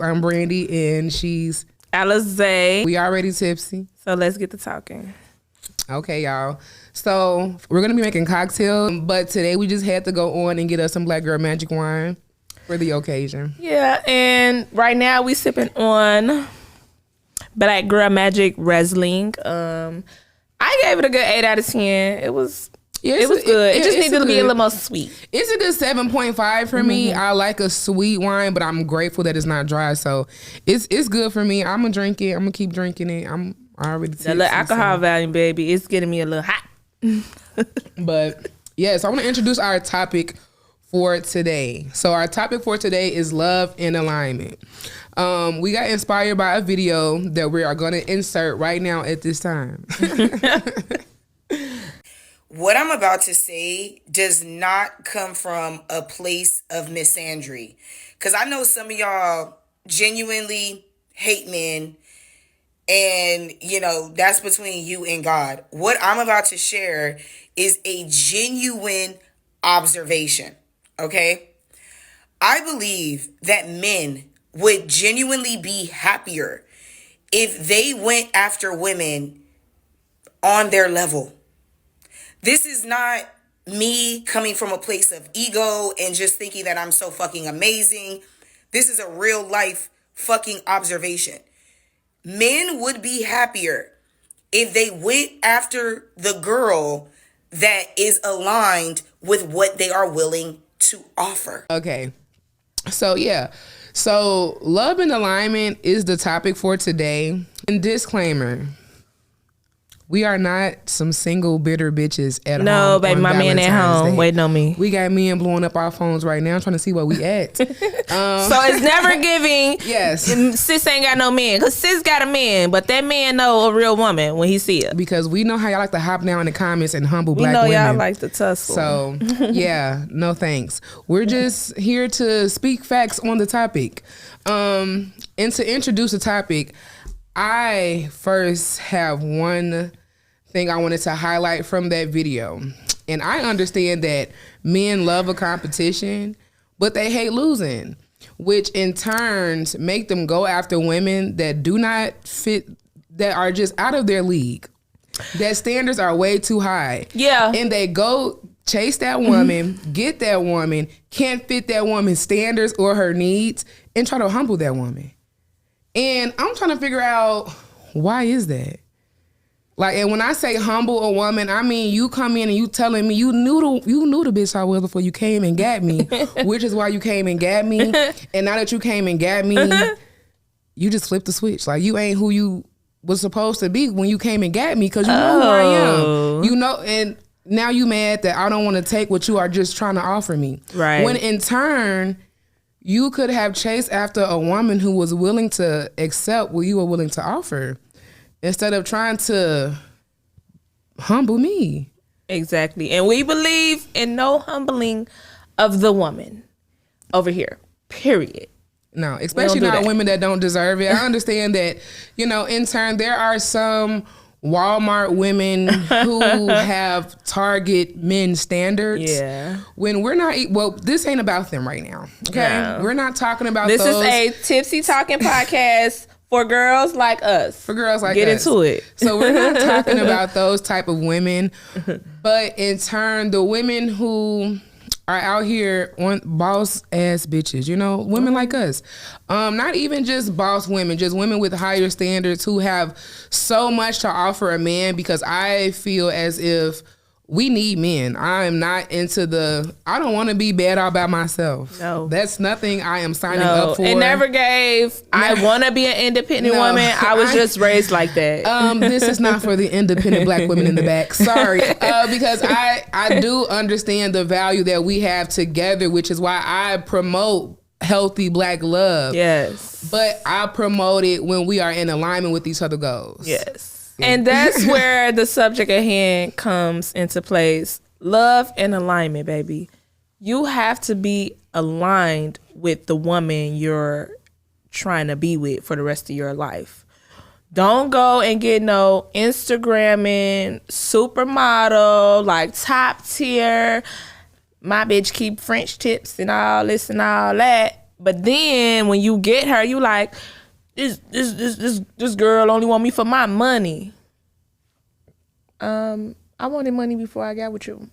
I'm Brandy, and she's Alize. We already tipsy. So let's get to talking. Okay, y'all. So we're going to be making cocktails, but today we just had to go on and get us some Black Girl Magic wine for the occasion. Yeah, and right now we sipping on Black Girl Magic Riesling. I gave it a good 8 out of 10. It was good. It just needed to be a little more sweet. It's a good 7.5 for me. I like a sweet wine, but I'm grateful that it's not dry. So it's good for me. I'm gonna drink it. I'm gonna keep drinking it. I'm already tipsy, The little alcohol volume, baby, it's getting me a little hot. But yeah, so I want to introduce our topic for today. So our topic for today is love and alignment. We got inspired by a video that we are going to insert right now at this time. What I'm about to say does not come from a place of misandry. Because I know some of y'all genuinely hate men. And, that's between you and God. What I'm about to share is a genuine observation. Okay? I believe that men would genuinely be happier if they went after women on their level. This is not me coming from a place of ego and just thinking that I'm so fucking amazing. This is a real life fucking observation. Men would be happier if they went after the girl that is aligned with what they are willing to offer. Okay. So, yeah. So, love and alignment is the topic for today. And disclaimer. We are not some single bitter bitches at home. No, baby, my man at home waiting on me. We got men blowing up our phones right now trying to see where we at. So it's never giving. Yes. Sis ain't got no man. Because sis got a man, but that man know a real woman when he see her. Because we know how y'all like to hop down in the comments and humble black women. We know y'all like to tussle. So, yeah, no thanks. We're just here to speak facts on the topic. And to introduce the topic, I first have one thing I wanted to highlight from that video. And I understand that men love a competition, but they hate losing, which in turns make them go after women that do not fit, that are just out of their league. That standards are way too high. Yeah. And they go chase that woman, get that woman, can't fit that woman's standards or her needs, and try to humble that woman. And I'm trying to figure out, why is that? Like, and when I say humble a woman, I mean you come in and you telling me you knew the bitch I was before you came and got me, which is why you came and got me. And now that you came and got me, you just flipped the switch. Like, you ain't who you was supposed to be when you came and got me, because you know who I am. And now you mad that I don't want to take what you are just trying to offer me. Right. When in turn, you could have chased after a woman who was willing to accept what you were willing to offer, instead of trying to humble me. Exactly. And we believe in no humbling of the woman over here, period. No, especially not women that don't deserve it. I understand that, in turn, there are some Walmart women who have Target men standards. Yeah. When we're not, this ain't about them right now. Okay. No. We're not talking about this those. This is a tipsy talking podcast for girls like us. For girls like us. Get into it. So we're not talking about those type of women, but in turn, the women who are out here on boss ass bitches, women like us. Not even just boss women, just women with higher standards who have so much to offer a man, because I feel as if we need men. I am not into I don't want to be bad all by myself. No. That's nothing I am signing up for. It never gave, I want to be an independent woman. I was just raised like that. This is not for the independent black women in the back. Sorry. Because I do understand the value that we have together, which is why I promote healthy black love. Yes. But I promote it when we are in alignment with each other goals. Yes. And that's where the subject at hand comes into place. Love and alignment, baby. You have to be aligned with the woman you're trying to be with for the rest of your life. Don't go and get no Instagramming supermodel, like top tier. My bitch keep French tips and all this and all that. But then when you get her, you like, this girl only want me for my money. I wanted money before I got with you.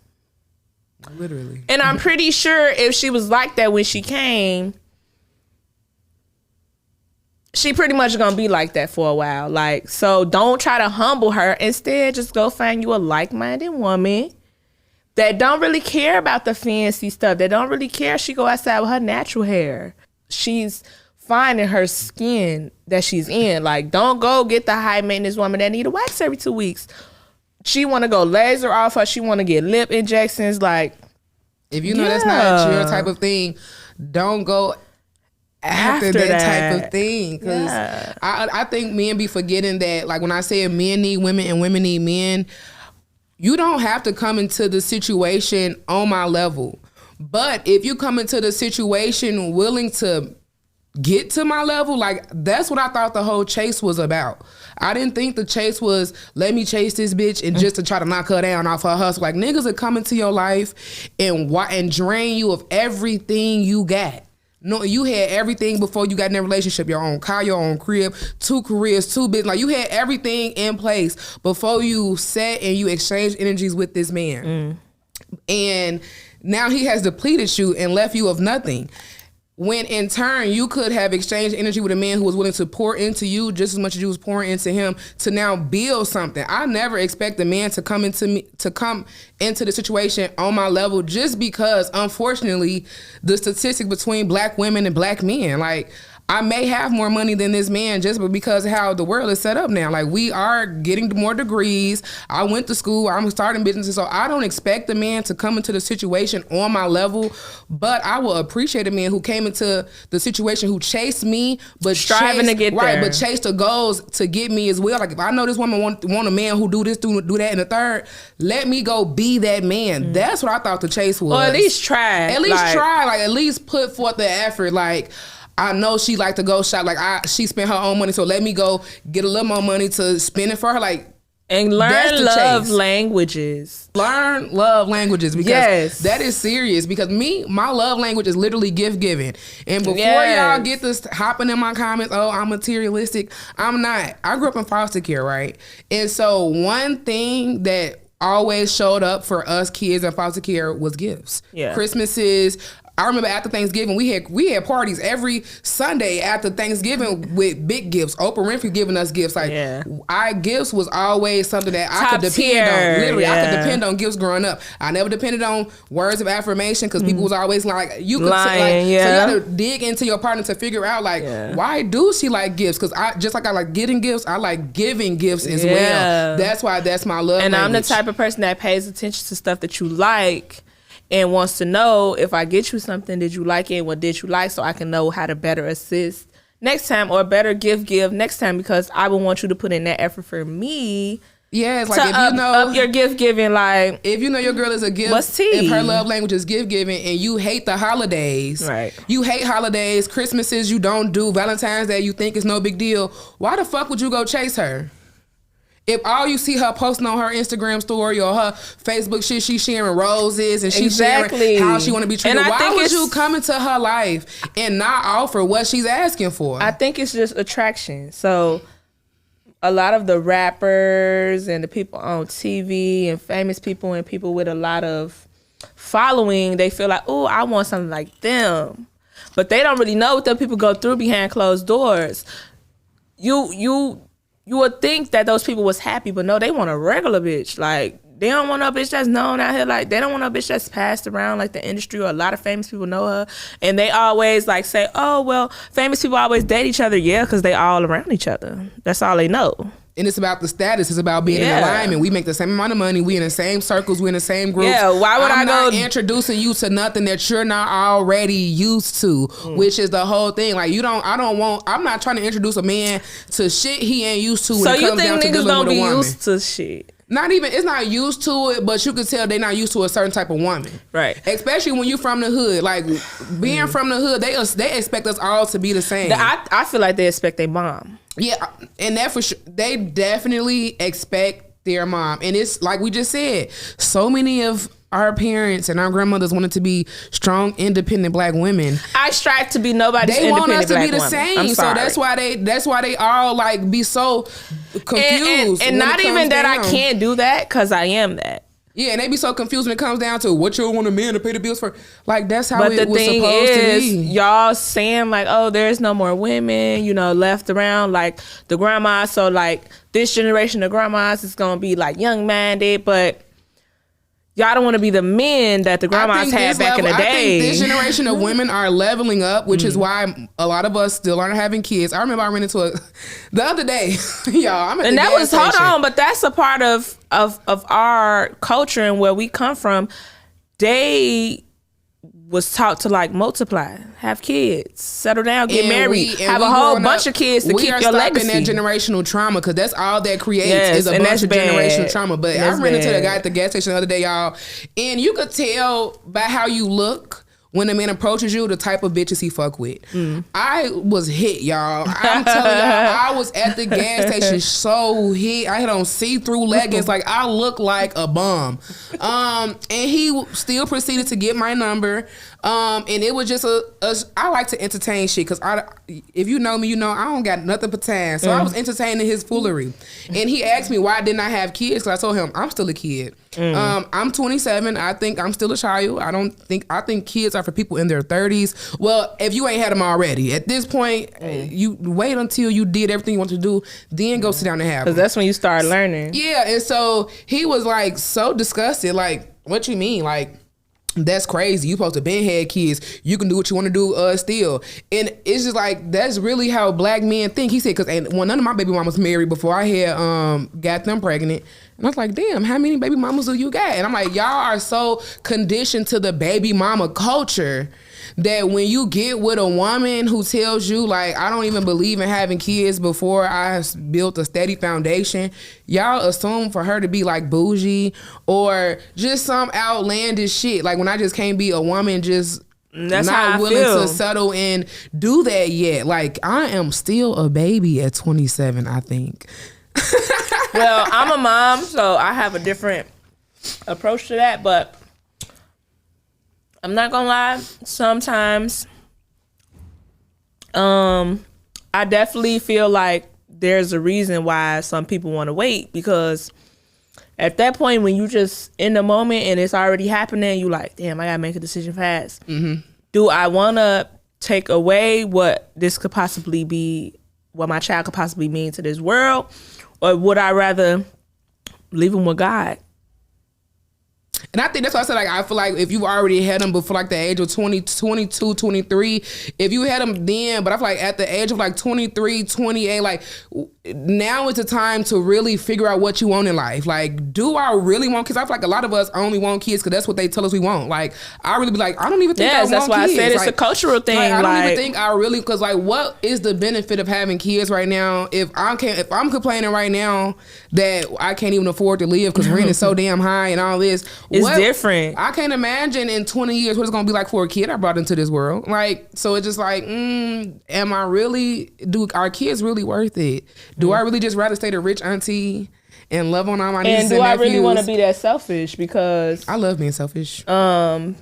Literally. And I'm pretty sure if she was like that when she came, she pretty much gonna be like that for a while. Like, so don't try to humble her. Instead, just go find you a like-minded woman that don't really care about the fancy stuff. That don't really care. She go outside with her natural hair. She's fine in her skin that she's in. Like, don't go get the high maintenance woman that need a wax every 2 weeks. She want to go laser off her. She want to get lip injections. Like, if you know that's not your type of thing, don't go after that type of thing. Because I think men be forgetting that, like, when I say men need women and women need men, you don't have to come into the situation on my level. But if you come into the situation willing to get to my level, like, that's what I thought the whole chase was about. I didn't think the chase was, let me chase this bitch and just to try to knock her down off her hustle. Like, niggas are coming to your life and drain you of everything you got. No, you had everything before you got in that relationship. Your own car, your own crib, 2 careers, 2 business. Like, you had everything in place before you sat and you exchanged energies with this man. And now he has depleted you and left you of nothing. When in turn, you could have exchanged energy with a man who was willing to pour into you just as much as you was pouring into him to now build something. I never expect a man to come into the situation on my level, just because, unfortunately, the statistic between black women and black men, like, I may have more money than this man just because of how the world is set up now. Like, we are getting more degrees. I went to school. I'm starting businesses. So I don't expect the man to come into the situation on my level, but I will appreciate a man who came into the situation, who chased me, but striving to get there. But chased the goals to get me as well. Like, if I know this woman want a man who do this, do that, and the third, let me go be that man. That's what I thought the chase was. Or at least try. At least put forth the effort. Like, I know she like to go shop. Like, she spent her own money, so let me go get a little more money to spend it for her. Like, and learn love languages. Learn love languages, because that is serious. Because my love language is literally gift giving. And before y'all get this hopping in my comments, oh, I'm materialistic. I'm not. I grew up in foster care, right? And so one thing that always showed up for us kids in foster care was gifts. Yeah. Christmases. I remember after Thanksgiving, we had parties every Sunday after Thanksgiving with big gifts. Oprah Winfrey giving us gifts. Like, our gifts was always something that I could depend on. Literally, I could depend on gifts growing up. I never depended on words of affirmation because people was always like, you could say, like, so you gotta dig into your partner to figure out, like, why do she like gifts? Because I like getting gifts, I like giving gifts as well. That's why that's my love language. I'm the type of person that pays attention to stuff that you like and wants to know, if I get you something, did you like it? What did you like? So I can know how to better assist next time, or better give next time, because I would want you to put in that effort for me. Yeah, it's like, if you know up your gift giving, like, if you know your girl is a gift, what's tea? If her love language is gift giving and you hate the holidays, right? You hate holidays, Christmases you don't do, Valentine's Day you think is no big deal. Why the fuck would you go chase her? If all you see her posting on her Instagram story or her Facebook shit, she's sharing roses and she's sharing how she want to be treated. Why would you come into her life and not offer what she's asking for? I think it's just attraction. So a lot of the rappers and the people on TV and famous people and people with a lot of following, they feel like, oh, I want something like them. But they don't really know what them people go through behind closed doors. You would think that those people was happy, but no, they want a regular bitch. Like, they don't want a bitch that's known out here. Like, they don't want a bitch that's passed around like the industry, or a lot of famous people know her. And they always like say, oh, well, famous people always date each other. Yeah, because they all around each other. That's all they know. And it's about the status. It's about being in alignment. We make the same amount of money. We in the same circles. We in the same groups. Yeah, why would I'm not introducing you to nothing that you're not already used to, which is the whole thing. Like, I'm not trying to introduce a man to shit he ain't used to. So you think niggas don't be used to shit? It's not used to it, but you can tell they're not used to a certain type of woman. Right. Especially when you're from the hood. Like, being from the hood, they expect us all to be the same. I feel like they expect their mom. Yeah, and that for sure. They definitely expect their mom. And it's like we just said, so many of our parents and our grandmothers wanted to be strong, independent black women. I strive to be nobody's They want independent us to black be the woman. same. I'm So sorry. that's why they all like be so confused. And when not it comes even that down. I can't do that, because I am that. Yeah, and they be so confused when it comes down to what you want a man to pay the bills for. Like, that's how But it the was thing supposed to is, be. y'all saying like, oh, there's no more women, left around, like the grandmas. So like this generation of grandmas is gonna be like young minded, but y'all don't want to be the men that the grandmas had back in the day. I think this generation of women are leveling up, which is why a lot of us still aren't having kids. I remember I ran into the other day, y'all. I'm at And the that gas was, station. hold on, but that's a part of our culture and where we come from. They was taught to like multiply, have kids, settle down, get married, have a whole bunch of kids to keep your legacy. We are stopping that generational trauma, because that's all that creates Yes, is a and bunch that's of bad. generational trauma. But I That's ran into the bad. guy at the gas station the other day, y'all, and you could tell by how you look when a man approaches you the type of bitches he fuck with. I was hit, y'all. I'm telling y'all, I was at the gas station so hit. I had on see-through leggings, like I look like a bum. And he still proceeded to get my number. And it was just I like to entertain shit, because if you know me, you know I don't got nothing but time. So I was entertaining his foolery. And he asked me why didn't I have kids, because I told him I'm still a kid. I'm 27. I think I'm still a child. I think kids are for people in their 30s. Well, if you ain't had them already, at this point, you wait until you did everything you want to do, then go sit down and have them. Because that's when you start learning. Yeah, and so he was like so disgusted. Like, what you mean? Like, that's crazy. You supposed to been had kids. You can do what you want to do still. And it's just like, that's really how black men think. He said, because none of my baby mamas married before I had got them pregnant. And I was like, damn, how many baby mamas do you got? And I'm like, y'all are so conditioned to the baby mama culture that when you get with a woman who tells you, like, I don't even believe in having kids before I built a steady foundation, y'all assume for her to be like bougie or just some outlandish shit. Like, when I just can't be a woman just That's how I not willing feel. to settle and do that yet. Like, I am still a baby at 27, I think. Well, I'm a mom, so I have a different approach to that, but I'm not gonna lie, sometimes I definitely feel like there's a reason why some people want to wait, because at that point when you just in the moment and it's already happening, you like, damn, I gotta make a decision fast. Do I want to take away what this could possibly be, what my child could possibly mean to this world, or would I rather leave him with God? And I think that's why I said, like, I feel like if you've already had them before like the age of 20, 22, 23, if you had them then, but I feel like at the age of like 23, 28, like now is the time to really figure out what you want in life. Like, do I really want kids? I feel like a lot of us only want kids because that's what they tell us we want. Like, I really be like, I don't even think I want kids. That's why I said it's like, a cultural thing. Like, I don't even think I really, because like, what is the benefit of having kids right now if I'm complaining right now that I can't even afford to live because rent is so damn high and all this. It's different. I can't imagine in 20 years what it's gonna be like for a kid I brought into this world. Like, so it's just like, am I really? Are kids really worth it? Do I really just rather stay the rich auntie and love on all my nieces and nephews? And do I really want to be that selfish? Because I love being selfish. Like,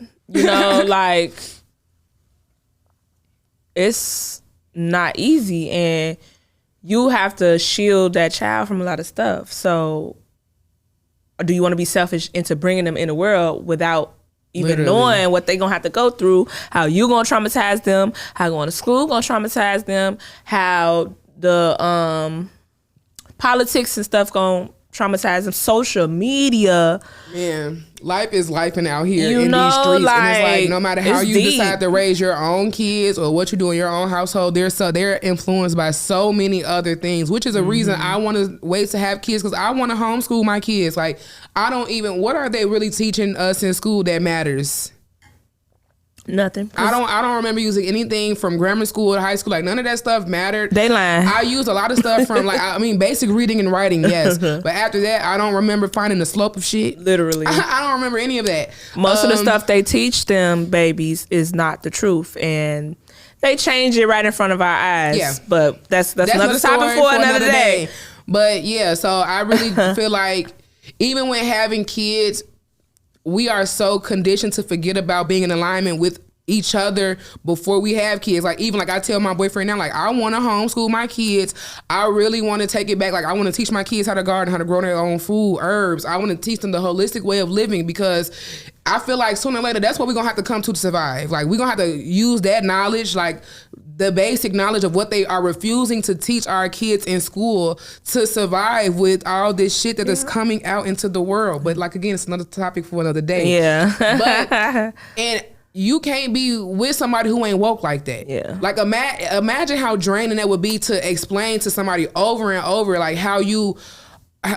it's not easy, and you have to shield that child from a lot of stuff. So, do you want to be selfish into bringing them in the world without even knowing what they're going to have to go through, how you going to traumatize them, how going to school going to traumatize them, how the politics and stuff going to traumatize them, social media. Man, life is lifing out here You in know, these streets. like, and it's like, no matter how it's you deep. decide to raise your own kids or what you do in your own household, they're influenced by so many other things, which is a reason I want to wait to have kids, because I want to homeschool my kids. Like, what are they really teaching us in school that matters? Nothing. I don't remember using anything from grammar school to high school. Like, none of that stuff mattered. They lying. I used a lot of stuff from basic reading and writing, yes. But after that, I don't remember finding the slope of shit. Literally. I don't remember any of that. Most of the stuff they teach them babies is not the truth, and they change it right in front of our eyes. Yeah. But that's another topic for another day. But yeah, so I really feel like even when having kids, we are so conditioned to forget about being in alignment with each other before we have kids. Like, even like I tell my boyfriend now, like, I want to homeschool my kids. I really want to take it back. Like, I want to teach my kids how to garden, how to grow their own food, herbs. I want to teach them the holistic way of living, because I feel like sooner or later that's what we're gonna have to come to survive. Like, we're gonna have to use that knowledge, like the basic knowledge of what they are refusing to teach our kids in school, to survive with all this shit that is coming out into the world. But like, again, it's another topic for another day. Yeah. But and you can't be with somebody who ain't woke like that. Yeah. Like, imagine how draining that would be to explain to somebody over and over, like,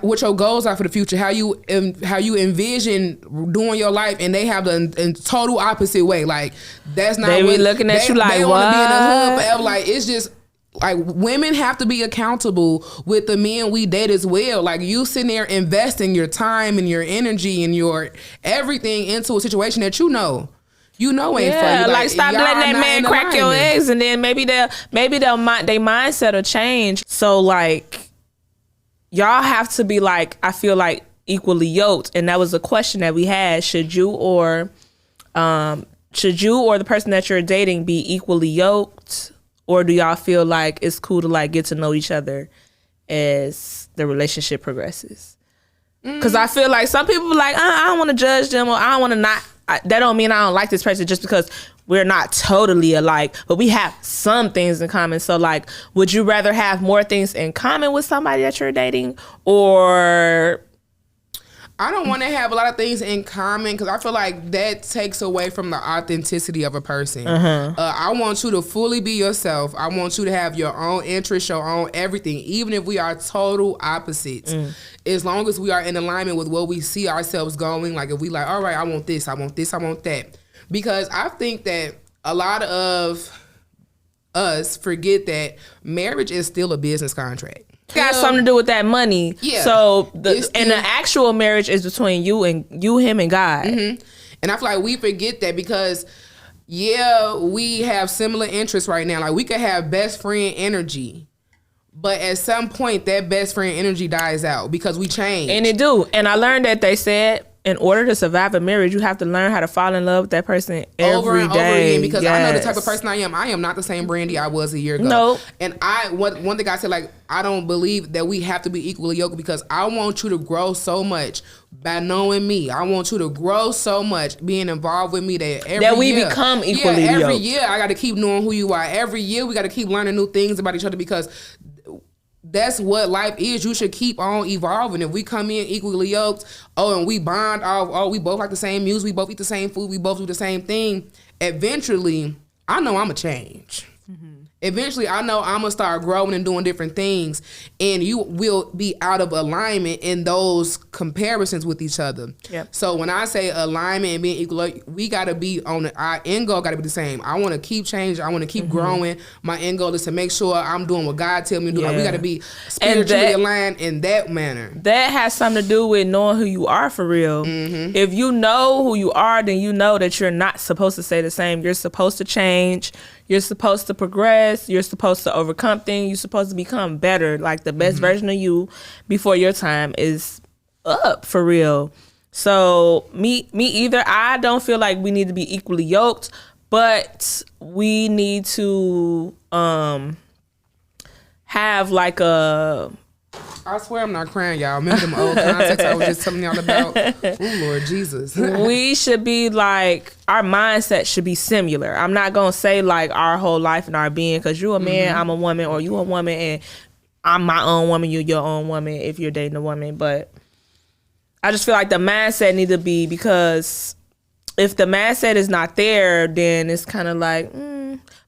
what your goals are for the future, how you envision doing your life, and they have the in total opposite way. Like, that's not. They be looking at you like, they what? want to be in the hood forever. Like, it's just. Like, women have to be accountable with the men we date as well. Like, you sitting there investing your time and your energy and your everything into a situation that you know ain't for you. Like stop letting that man crack your eggs, and then maybe their mindset will change. So like, y'all have to be like, I feel like, equally yoked. And that was a question that we had: should you or the person that you're dating be equally yoked, or do y'all feel like it's cool to like get to know each other as the relationship progresses? Because I feel like some people like, I don't want to judge them, or I don't want to not. That don't mean I don't like this person just because we're not totally alike, but we have some things in common. So like, would you rather have more things in common with somebody that you're dating, or? I don't want to have a lot of things in common, because I feel like that takes away from the authenticity of a person. I want you to fully be yourself. I want you to have your own interests, your own everything, even if we are total opposites. As long as we are in alignment with where we see ourselves going, like if we like, all right, I want this, I want this, I want that. Because I think that a lot of us forget that marriage is still a business contract. Got something to do with that money. Yeah. So the actual marriage is between him and God. And I feel like we forget that, because we have similar interests right now. Like, we could have best friend energy, but at some point that best friend energy dies out because we change. And it do. And I learned that they said, in order to survive a marriage, you have to learn how to fall in love with that person over and over again. Because I know the type of person I am. I am not the same Brandy I was a year ago. Nope. And one thing I said, like, I don't believe that we have to be equally yoked, because I want you to grow so much by knowing me. I want you to grow so much being involved with me that we become equally yoked. Every year I got to keep knowing who you are. Every year we got to keep learning new things about each other, because that's what life is. You should keep on evolving. If we come in equally yoked, and we bond, we both like the same music, we both eat the same food, we both do the same thing, eventually, I know I'm going to change. Eventually, I know I'm going to start growing and doing different things, and you will be out of alignment in those comparisons with each other. Yep. So when I say alignment and being equal, we got to be our end goal got to be the same. I want to keep changing. I want to keep growing. My end goal is to make sure I'm doing what God tells me to do. Like, we got to be spiritually aligned in that manner. That has something to do with knowing who you are for real. If you know who you are, then you know that you're not supposed to stay the same. You're supposed to change. You're supposed to progress. You're supposed to overcome things. You're supposed to become better, like the best version of you before your time is up, for real. So me either. I don't feel like we need to be equally yoked, but we need to have like a... I swear I'm not crying, y'all. Remember them old context I was just telling y'all about? Oh, Lord Jesus. We should be like, our mindset should be similar. I'm not going to say like our whole life and our being, because you a man, I'm a woman, or you a woman and I'm my own woman, you your own woman if you're dating a woman. But I just feel like the mindset need to be, because if the mindset is not there, then it's kind of like,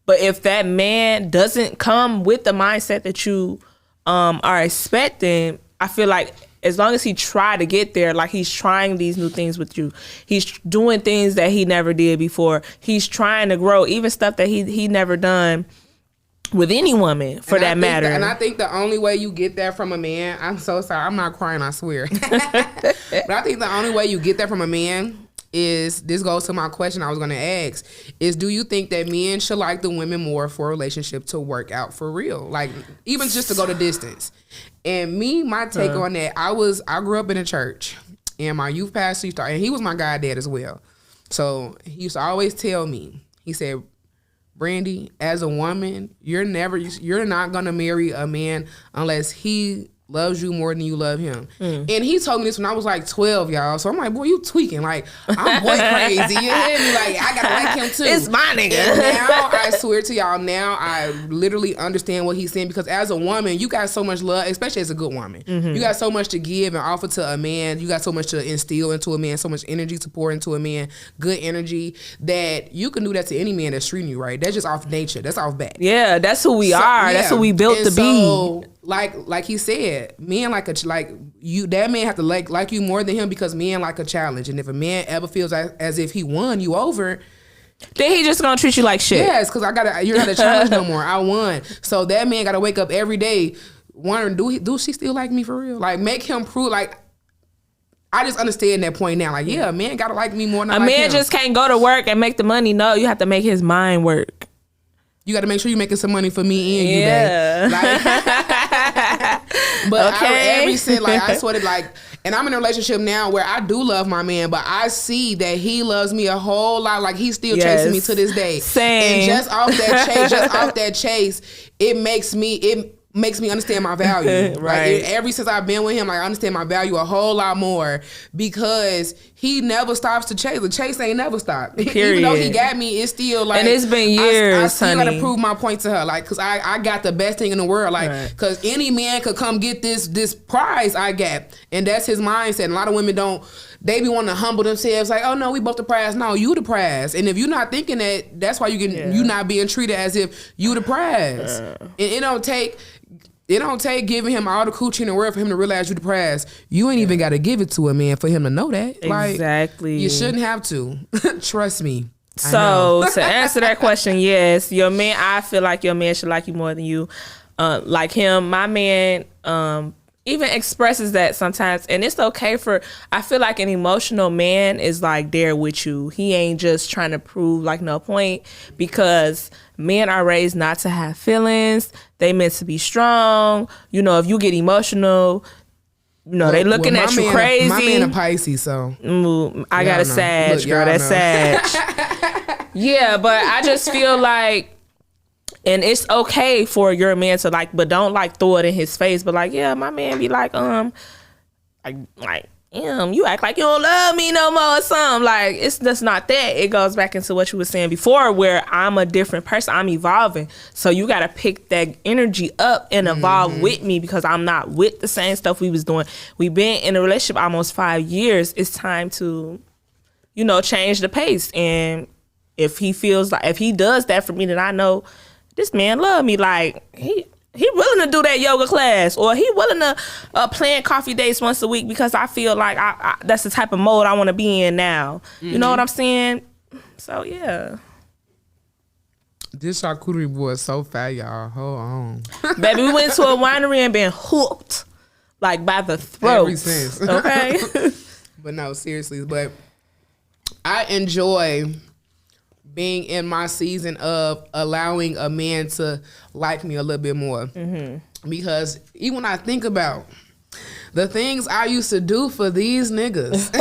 But if that man doesn't come with the mindset that you are expecting, I feel like as long as he try to get there, like he's trying these new things with you, he's doing things that he never did before, he's trying to grow, even stuff that he never done with any woman for that matter. And I think the only way you get that from a man, I'm so sorry, I'm not crying, I swear. But I think the only way you get that from a man is, this goes to my question I was going to ask, is do you think that men should like the women more for a relationship to work out for real? Like, even just to go the distance. And my take on that, I grew up in a church. And my youth pastor used to, and he was my goddad as well. So he used to always tell me, he said, Brandy, as a woman, you're not gonna marry a man unless he loves you more than you love him. And he told me this when I was like 12, y'all. So I'm like, boy, you tweaking. Like, I'm boy crazy. You hear me? Like, I gotta like him too. It's my nigga. And now, I swear to y'all, now I literally understand what he's saying, because as a woman, you got so much love, especially as a good woman. You got so much to give and offer to a man. You got so much to instill into a man, so much energy to pour into a man, good energy, that you can do that to any man that's treating you right. That's just off nature. That's off bat. Yeah, that's who we are. Yeah. That's who we built to be. Like he said, men that man have to like you more than him, because men like a challenge. And if a man ever feels as if he won you over, then he just gonna treat you like shit. Yes, because you're not a challenge no more. I won. So that man gotta wake up every day wondering, do she still like me for real? Like, make him prove, like, I just understand that point now. Like, yeah, a man gotta like me more than a man just can't go to work and make the money. No, you have to make his mind work. You got to make sure you're making some money for me and you, babe. Like, but okay. I swear to, like, and I'm in a relationship now where I do love my man, but I see that he loves me a whole lot. Like, he's still chasing me to this day. Same. And just off that chase, it makes me understand my value. Right. Like, ever since I've been with him, like, I understand my value a whole lot more, because he never stops to chase. The chase ain't never stopped. Period. Even though he got me, it's still like, and it's been years, I still honey. gotta prove my point to her, like, cause I got the best thing in the world, like, cause any man could come get this prize I got, and that's his mindset. And a lot of women don't. They be wanting to humble themselves, like, oh no, we both the prize. No, you the prize. And if you're not thinking that, that's why you not being treated as if you the prize. And it don't take giving him all the coochie in the world for him to realize you the prize. You ain't even got to give it to a man for him to know that. Exactly. Like, you shouldn't have to. Trust me. So to answer that question, yes, your man. I feel like your man should like you more than you like him. My man even expresses that sometimes, and it's okay for. I feel like an emotional man is like there with you. He ain't just trying to prove like no point, because men are raised not to have feelings. They meant to be strong. You know, if you get emotional, you know, they looking at you crazy. My man a Pisces, so I got a Sag, look, girl. That's Sag. Yeah, but I just feel like, and it's okay for your man to like, but don't like throw it in his face. But like, yeah, my man be like, you act like you don't love me no more or something. Like, it's just not that. It goes back into what you were saying before, where I'm a different person. I'm evolving. So you got to pick that energy up and evolve with me, because I'm not with the same stuff we was doing. We've been in a relationship almost 5 years. It's time to, change the pace. And if he does that for me, then I know this man love me. Like, he willing to do that yoga class, or he willing to plan coffee dates once a week, because I feel like I that's the type of mode I want to be in now. You know what I'm saying? So yeah. This charcuterie board is so fat, y'all. Hold on. Baby, we went to a winery and been hooked, like, by the throat. Every sense. Okay? But no, seriously. But I enjoy being in my season of allowing a man to like me a little bit more. Because even when I think about the things I used to do for these niggas,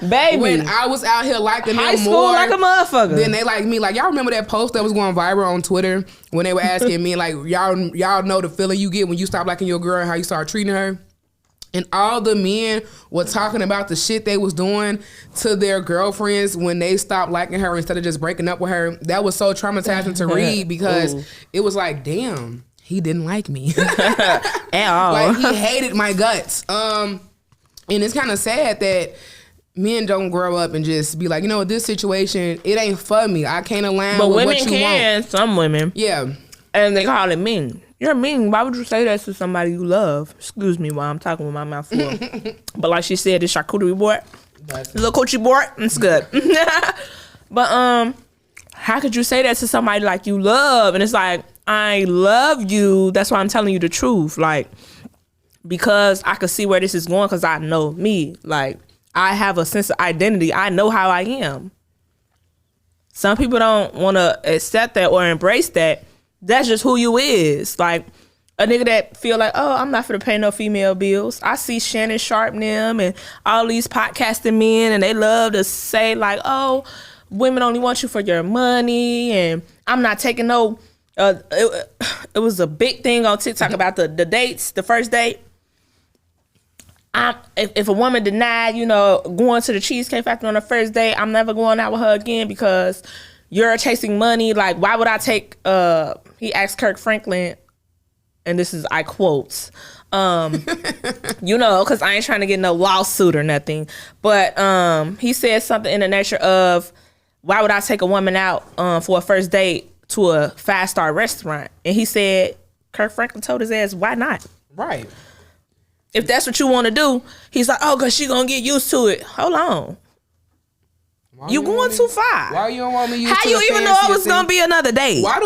baby, when I was out here liking high them school more like a motherfucker, then they like me. Like, y'all remember that post that was going viral on Twitter when they were asking me, like, y'all know the feeling you get when you stop liking your girl and how you start treating her? And all the men were talking about the shit they was doing to their girlfriends when they stopped liking her instead of just breaking up with her. That was so traumatizing to read, because it was like, damn, he didn't like me at all. Like, he hated my guts. And it's kind of sad that men don't grow up and just be like, this situation, it ain't for me. I can't align with what you want. But women can. Some women. Yeah. And they call it mean. You're mean. Why would you say that to somebody you love? Excuse me while I'm talking with my mouth full. But like she said, this charcuterie board, little coochie board, it's good. But how could you say that to somebody like you love? And it's like, I love you. That's why I'm telling you the truth. Like, because I could see where this is going, because I know me. Like, I have a sense of identity. I know how I am. Some people don't want to accept that or embrace that. That's just who you is. Like, A nigga that feel like, oh, I'm not finna pay no female bills. I see Shannon Sharp and them and all these podcasting men, and they love to say like, oh, women only want you for your money, and I'm not taking no. It was a big thing on TikTok about the dates, the first date. If a woman denied, going to the Cheesecake Factory on the first date, I'm never going out with her again because you're chasing money. Like, why would I take? He asked Kirk Franklin. And this is, I quote, because I ain't trying to get no lawsuit or nothing. But he said something in the nature of, why would I take a woman out for a first date to a 5-star restaurant? And he said, Kirk Franklin told his ass, why not? Right. If that's what you want to do, he's like, oh, because she going to get used to it. Hold on. You going too far. Why you don't want me used How to you even know it was going to be another date? Why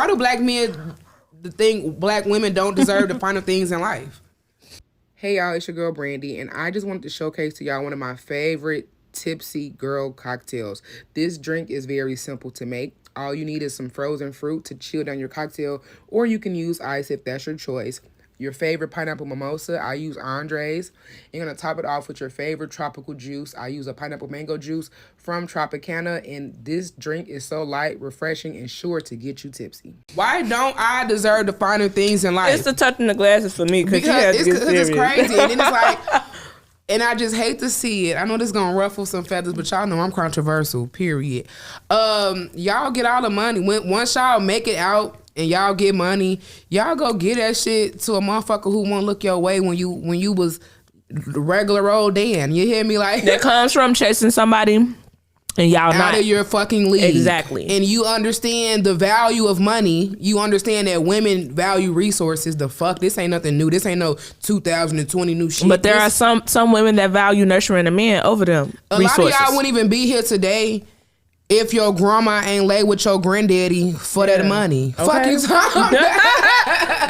do black men... the thing black women don't deserve the finer things in life. Hey y'all, it's your girl Brandy, and I just wanted to showcase to y'all one of my favorite Tipsy Girl cocktails. This drink is very simple to make. All you need is some frozen fruit to chill down your cocktail, or you can use ice if that's your choice. Your favorite pineapple mimosa, I use Andres. You're going to top it off with your favorite tropical juice. I use a pineapple mango juice from Tropicana, and this drink is so light, refreshing, and sure to get you tipsy. Why don't I deserve the finer things in life? It's the touch in the glasses for me because it's crazy. And then it's like, and I just hate to see it. I know this is going to ruffle some feathers, but y'all know I'm controversial, period. Y'all get all the money. Once y'all make it out, and y'all get money, y'all go get that shit to a motherfucker who won't look your way when you was regular old Dan. You hear me? Like that comes from chasing somebody and y'all out of your fucking league. Exactly. And you understand the value of money. You understand that women value resources. The fuck? This ain't nothing new. This ain't no 2020 new shit. But there are some women that value nurturing a man over them resources. A lot of y'all wouldn't even be here today if your grandma ain't lay with your granddaddy for that money. Okay. Fuck you talking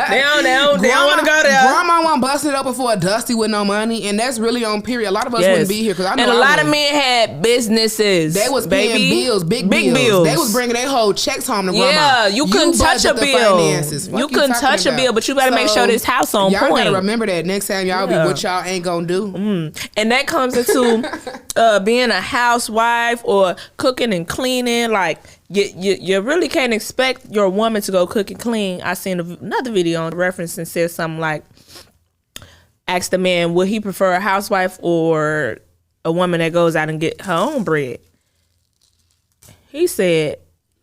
They don't want to go there. Grandma won't bust it open for a dusty with no money, and that's really on period. A lot of us wouldn't be here because I know. And a lot of men had businesses. They was paying bills, big bills. They was bringing their whole checks home to grandma. Yeah, you couldn't touch a bill. You couldn't touch a bill, but you better make sure this house on y'all point. Y'all gotta remember that next time y'all be what y'all ain't gonna do. And that comes into being a housewife or cooking and cleaning. Like you really can't expect your woman to go cook and clean. I seen another video on the reference and said something like, ask the man, would he prefer a housewife or a woman that goes out and get her own bread? He said,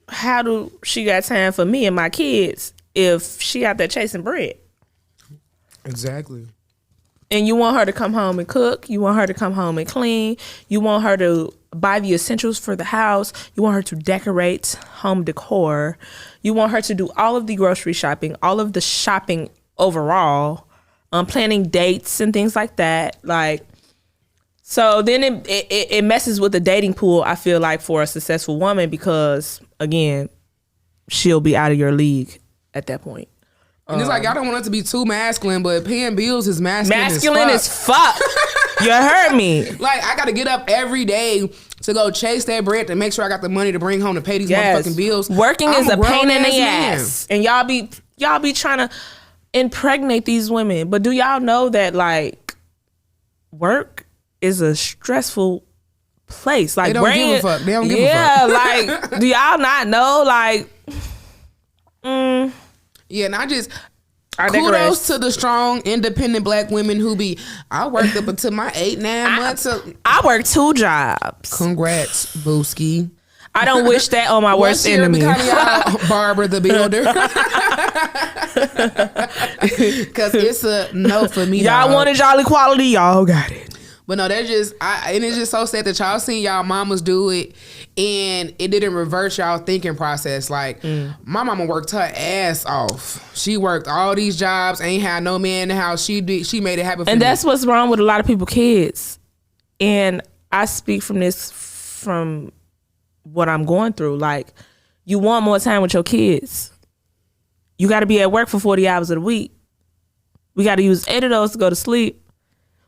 how do she got time for me and my kids if she out there chasing bread? Exactly. And you want her to come home and cook. You want her to come home and clean. You want her to buy the essentials for the house. You want her to decorate home decor. You want her to do all of the grocery shopping, all of the shopping overall, planning dates and things like that. Like, so then it messes with the dating pool, I feel like, for a successful woman because, again, she'll be out of your league at that point. And it's like, y'all don't want it to be too masculine, but paying bills is masculine as fuck. You heard me. Like, I got to get up every day to go chase that bread to make sure I got the money to bring home to pay these motherfucking bills. Working is a pain in the ass. And y'all be trying to impregnate these women. But do y'all know that, like, work is a stressful place? Like, they don't give a fuck. They don't give a fuck. Yeah, like, do y'all not know? Like, yeah, and kudos to the strong, independent black women who I worked up until my 8-9 months. I worked 2 jobs. Congrats, Booski. I don't wish that on my worst enemy. Barbara the Builder. Because it's a no for me. Y'all wanted y'all equality, y'all got it. But no, and it's just so sad that y'all seen y'all mamas do it and it didn't reverse y'all thinking process. Like, my mama worked her ass off. She worked all these jobs, ain't had no man in the house. She made it happen for me. And that's what's wrong with a lot of people's kids. And I speak from what I'm going through. Like, you want more time with your kids. You got to be at work for 40 hours of the week. We got to use 8 of those to go to sleep.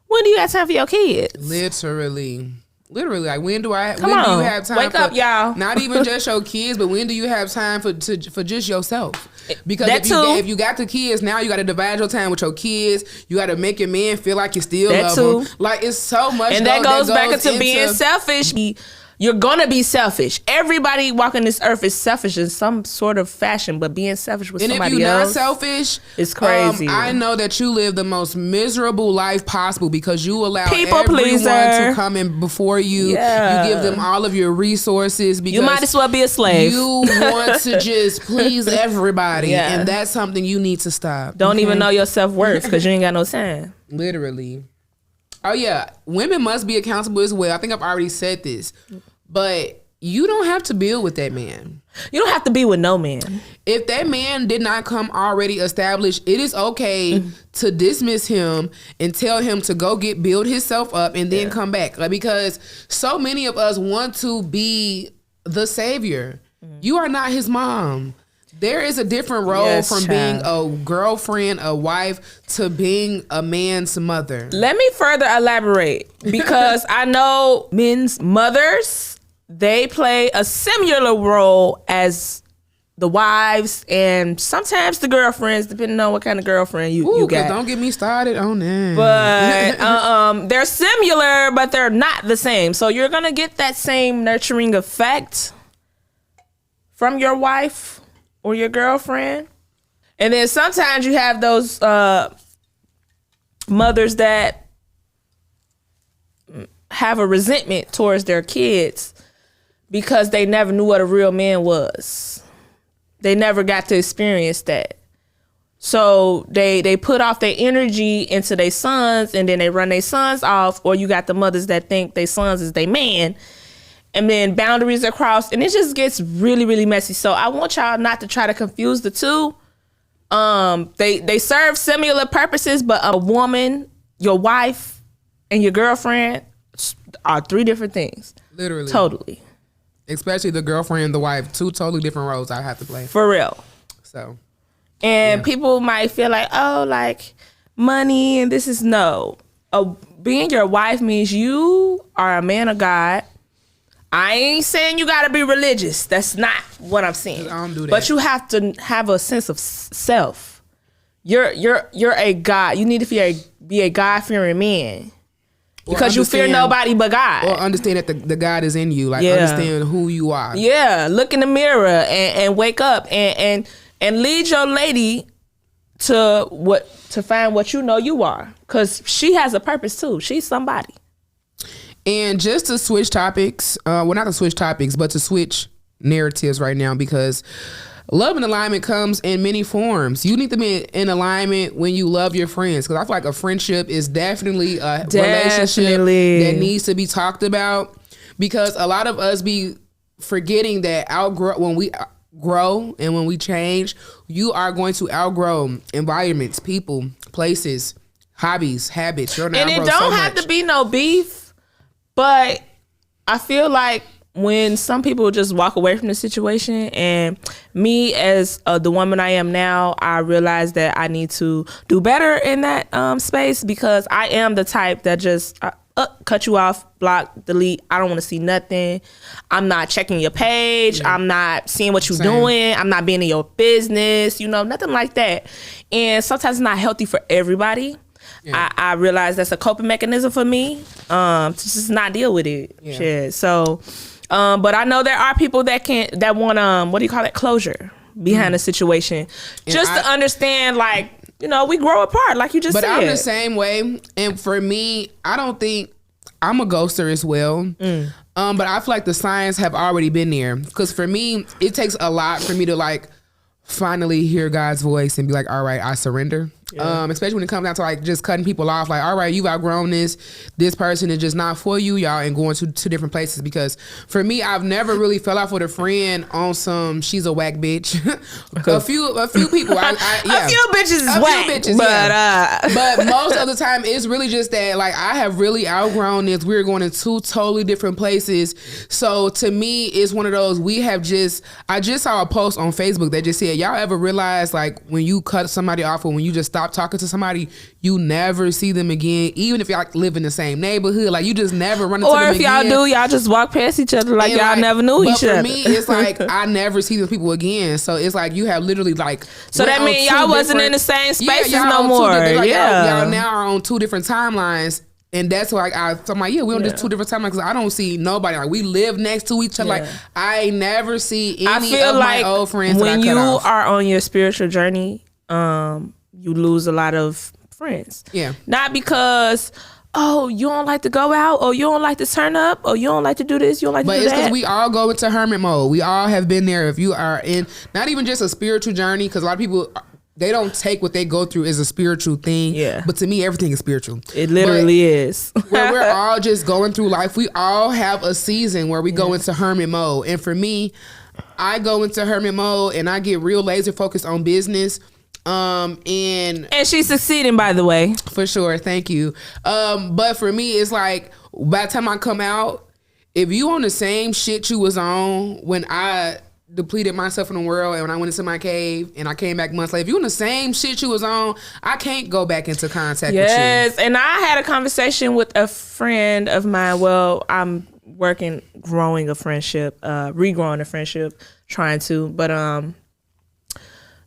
When do you got time for your kids? Literally. Literally, like when do you have time? Wake up, y'all. Not even just your kids, but when do you have time for just yourself? Because if you got the kids, now you got to divide your time with your kids. You got to make your man feel like you still love him. Like it's so much. And that goes back into being selfish. You're gonna be selfish. Everybody walking this earth is selfish in some sort of fashion, but being selfish with somebody else. And if you're not selfish, it's crazy. I know that you live the most miserable life possible because you allow people everyone pleaser to come in before you. Yeah. You give them all of your resources because you might as well be a slave. You want to just please everybody, and that's something you need to stop. Don't even know your self-worth because you ain't got no time. Literally. Oh yeah, women must be accountable as well. I think I've already said this, but you don't have to build with that man. You don't have to be with no man. If that man did not come already established, it is okay to dismiss him and tell him to go build himself up and then come back. Like, because so many of us want to be the savior. You are not his mom. There is a different role from being a girlfriend, a wife, to being a man's mother. Let me further elaborate because I know men's mothers, they play a similar role as the wives and sometimes the girlfriends, depending on what kind of girlfriend you got. Don't get me started on that. But they're similar, but they're not the same. So you're going to get that same nurturing effect from your wife or your girlfriend. And then sometimes you have those mothers that have a resentment towards their kids because they never knew what a real man was. They never got to experience that. So they put off their energy into their sons and then they run their sons off, or you got the mothers that think their sons is their man. And then boundaries are crossed, and it just gets really, really messy. So I want y'all not to try to confuse the two. They serve similar purposes, but a woman, your wife, and your girlfriend are three different things. Literally. Totally. Especially the girlfriend and the wife, two totally different roles I have to play. For real. So. And people might feel like, oh, like money and this is no. Being your wife means you are a man of God. I ain't saying you gotta be religious. That's not what I'm saying. I don't do that. But you have to have a sense of self. You're a God. You need to be a God-fearing man. Because you fear nobody but God. Or understand that the God is in you. Like understand who you are. Yeah. Look in the mirror and wake up and lead your lady to find what you know you are. Because she has a purpose too. She's somebody. And just to switch topics, well, not to switch topics, but to switch narratives right now, because love and alignment comes in many forms. You need to be in alignment when you love your friends, because I feel like a friendship is definitely a relationship that needs to be talked about, because a lot of us be forgetting that when we grow and when we change, you are going to outgrow environments, people, places, hobbies, habits. And it don't have to be no beef. But I feel like when some people just walk away from the situation, and me as the woman I am now, I realize that I need to do better in that space, because I am the type that just cut you off, block, delete. I don't want to see nothing. I'm not checking your page. Yeah. I'm not seeing what you're doing. I'm not being in your business, nothing like that. And sometimes it's not healthy for everybody. Yeah. I realize that's a coping mechanism for me to just not deal with it. Yeah. Shit. So, but I know there are people that want closure behind a situation, and just to understand, like, we grow apart, like you just said. But I'm the same way, and for me, I don't think I'm a ghoster as well. But I feel like the signs have already been there, because for me, it takes a lot for me to like finally hear God's voice and be like, all right, I surrender. Yeah. Especially when it comes down to like just cutting people off, like, all right, you've outgrown this person is just not for you, y'all, and going to two different places. Because for me, I've never really fell off with a friend on some she's a whack bitch. a few people, a few bitches is whack, but most of the time it's really just that like I have really outgrown this. We're going in two totally different places. So to me, it's one of those I just saw a post on Facebook that just said, y'all ever realize like when you cut somebody off or when you just stop talking to somebody, you never see them again. Even if y'all live in the same neighborhood, like you just never run into them again. Or if y'all do, y'all just walk past each other like y'all never knew each other. But for me, it's like I never see those people again. So it's like you have literally like. So that means y'all wasn't in the same spaces no more. Y'all now are on two different timelines. And that's why I'm like, we're on just two different timelines because I don't see nobody. Like we live next to each other. Like I ain't see any of my old friends. When you are on your spiritual journey, you lose a lot of friends. Yeah. Not because you don't like to go out, or you don't like to turn up, or you don't like to do this, you don't like to do that. But it's because we all go into hermit mode. We all have been there. If you are in not even just a spiritual journey, because a lot of people. They don't take what they go through as a spiritual thing. Yeah. But to me, everything is spiritual. It literally is. Where we're all just going through life. We all have a season where we go into hermit mode. And for me, I go into hermit mode and I get real laser focused on business. And she's succeeding, by the way. For sure. Thank you. But for me, it's like by the time I come out, if you on the same shit you was on when I depleted myself in the world and when I went into my cave and I came back months later, if you in the same shit you was on, I can't go back into contact with you. Yes, and I had a conversation with a friend of mine. Well, I'm growing a friendship, regrowing a friendship, trying to, but I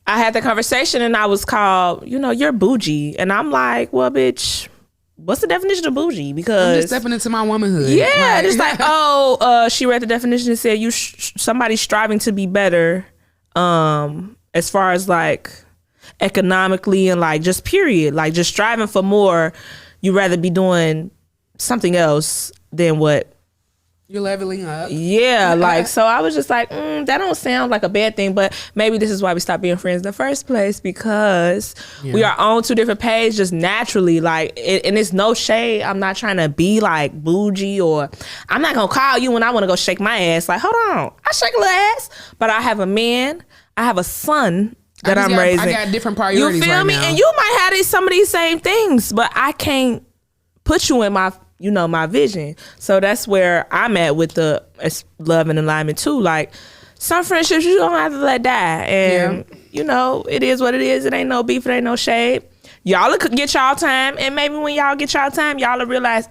had the conversation and I was called, you're bougie. And I'm like, well, bitch, what's the definition of bougie? Because I'm just stepping into my womanhood. Yeah, right. It's like, she read the definition and said somebody striving to be better, as far as like economically and like just period, like just striving for more. You rather be doing something else than what you're leveling up. Yeah, like so I was just like, that don't sound like a bad thing, but maybe this is why we stopped being friends in the first place, because we are on two different pages just naturally. Like, and it's no shade. I'm not trying to be like bougie, or I'm not gonna call you when I want to go shake my ass. Like, hold on, I shake a little ass, but I have a man, I have a son that I'm raising. I got different priorities. You feel right me? Now. And you might have some of these same things, but I can't put you in my my vision. So that's where I'm at with the love and alignment too. Like some friendships you don't have to let die. And it is what it is. It ain't no beef, it ain't no shade. Y'all will get y'all time, and maybe when y'all get y'all time, y'all will realize,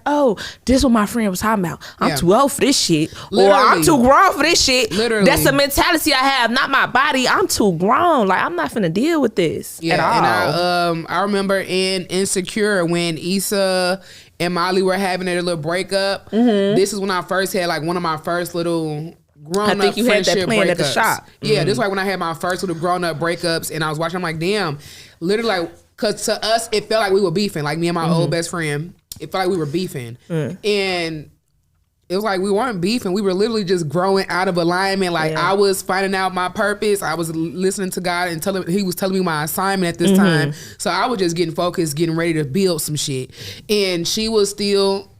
this is what my friend was talking about. I'm too old for this shit. Literally. Or I'm too grown for this shit. Literally. That's the mentality I have, not my body. I'm too grown. Like, I'm not finna deal with this at all. And I remember in Insecure when Issa and Molly were having their little breakup. Mm-hmm. This is when I first had like one of my first little grown-up friendship breakups. I think you had that plan at the shop. Yeah, this is like when I had my first little grown-up breakups, and I was watching, I'm like, damn, literally like, because to us, it felt like we were beefing. Like me and my old best friend, it felt like we were beefing. And it was like we weren't beefing. We were literally just growing out of alignment. Like I was finding out my purpose. I was listening to God and He was telling me my assignment at this time. So I was just getting focused, getting ready to build some shit. And she was still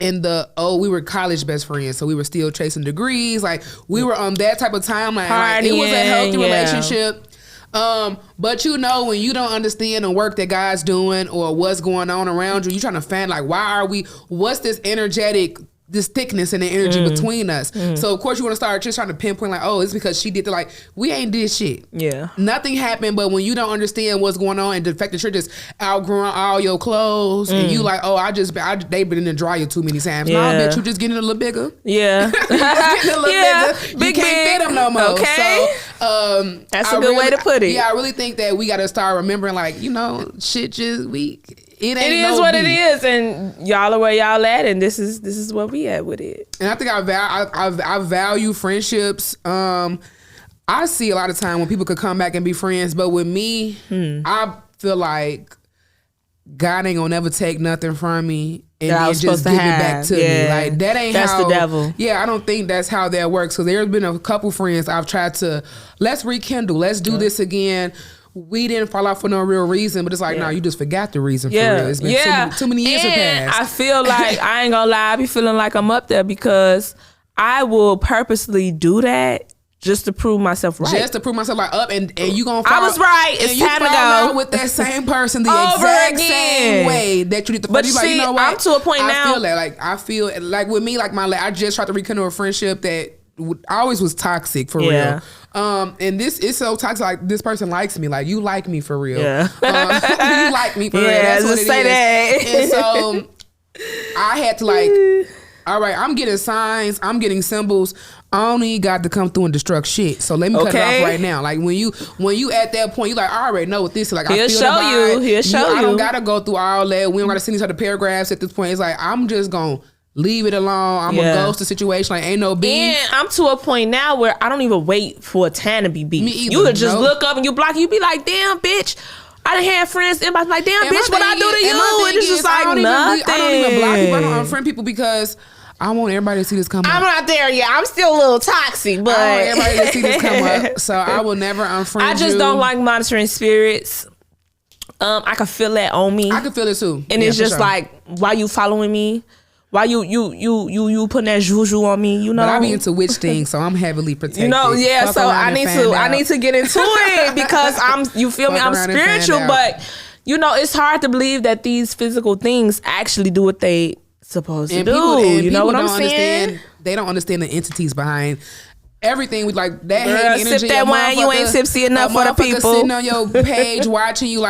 in we were college best friends. So we were still chasing degrees. Like we were on that type of timeline. Like, it was a healthy relationship. But when you don't understand the work that God's doing or what's going on around you, you trying to find like, what's this this thickness and the energy between us. So of course you want to start just trying to pinpoint like, it's because she did the, like, we ain't did shit. Yeah. Nothing happened, but when you don't understand what's going on and the fact that you're just outgrowing all your clothes and you like, they've been in the dryer too many times. Yeah. No, bitch, you just getting a little bigger. Yeah. Getting a little bigger. Big, you can't fit them no more. Okay. So, that's a good way to put it. Yeah, I really think that we got to start remembering like, shit it is what it is, and y'all are where y'all at, and this is where we at with it. And I think I value friendships. I see a lot of time when people could come back and be friends, but with me, I feel like God ain't gonna never take nothing from me and then just give it back to me. Like that's the devil. Yeah, I don't think that's how that works. So there's been a couple friends I've tried to let's rekindle, let's do this again. We didn't fall out for no real reason, but it's like, no, you just forgot the reason for real. It's been too many years have passed. I feel like, I ain't gonna lie, I be feeling like I'm up there because I will purposely do that just to prove myself right. Just to prove myself like up and you gonna fall. I was right. It's time to go. Out with that same person the exact same way that you did the first. But see, like, I'm to a point now. I feel that. Like, I feel like with me, like I just tried to rekindle a friendship that always was toxic for Yeah. real. And this is so toxic. Like this person likes me. Like you like me for real. Yeah. You like me for real. Yeah, That's what just it say is. that. And so I had to like, all right, I'm getting signs. I'm getting symbols. I don't even got to come through and destruct shit. So let me cut it off right now. Like when you at that point, you like, I already know what this is. Like He'll I feel show the vibe. you. He'll show I don't you. gotta go through all that. We don't gotta send each other paragraphs at this point. It's like I'm just gonna leave it alone. I'm gonna ghost the situation. Like ain't no beef. And I'm to a point now where I don't even wait for a time to be beef. Me either. You could just Nope. look up and you block. You be like, damn, bitch. I done had friends and I'm like, damn, And my bitch, what I thing do to is- and my you? thing And it's just is, like I don't nothing. even block people. I don't unfriend people because I want everybody to see this come I'm up. not there yet. I'm still a little toxic, but I want everybody to see this come up. So I will never unfriend you. I just don't like monitoring spirits. I can feel that on me. I can feel it too. And Yeah, it's for just sure. like, why you following me? Why you putting that juju on me? You know, But I be into witch things, so I'm heavily protected. you know, yeah. Fuck So around I and need find to out. get into it because you feel me? Fuck I'm around and find spiritual, out. but you know, it's hard to believe that these physical things actually do what they supposed to do. You know what I'm saying? They don't understand the entities behind everything. With like that Girl, heavy energy. sip that a wine, you ain't motherfucker- tipsy enough a for the motherfucker people. Sitting on your page watching you,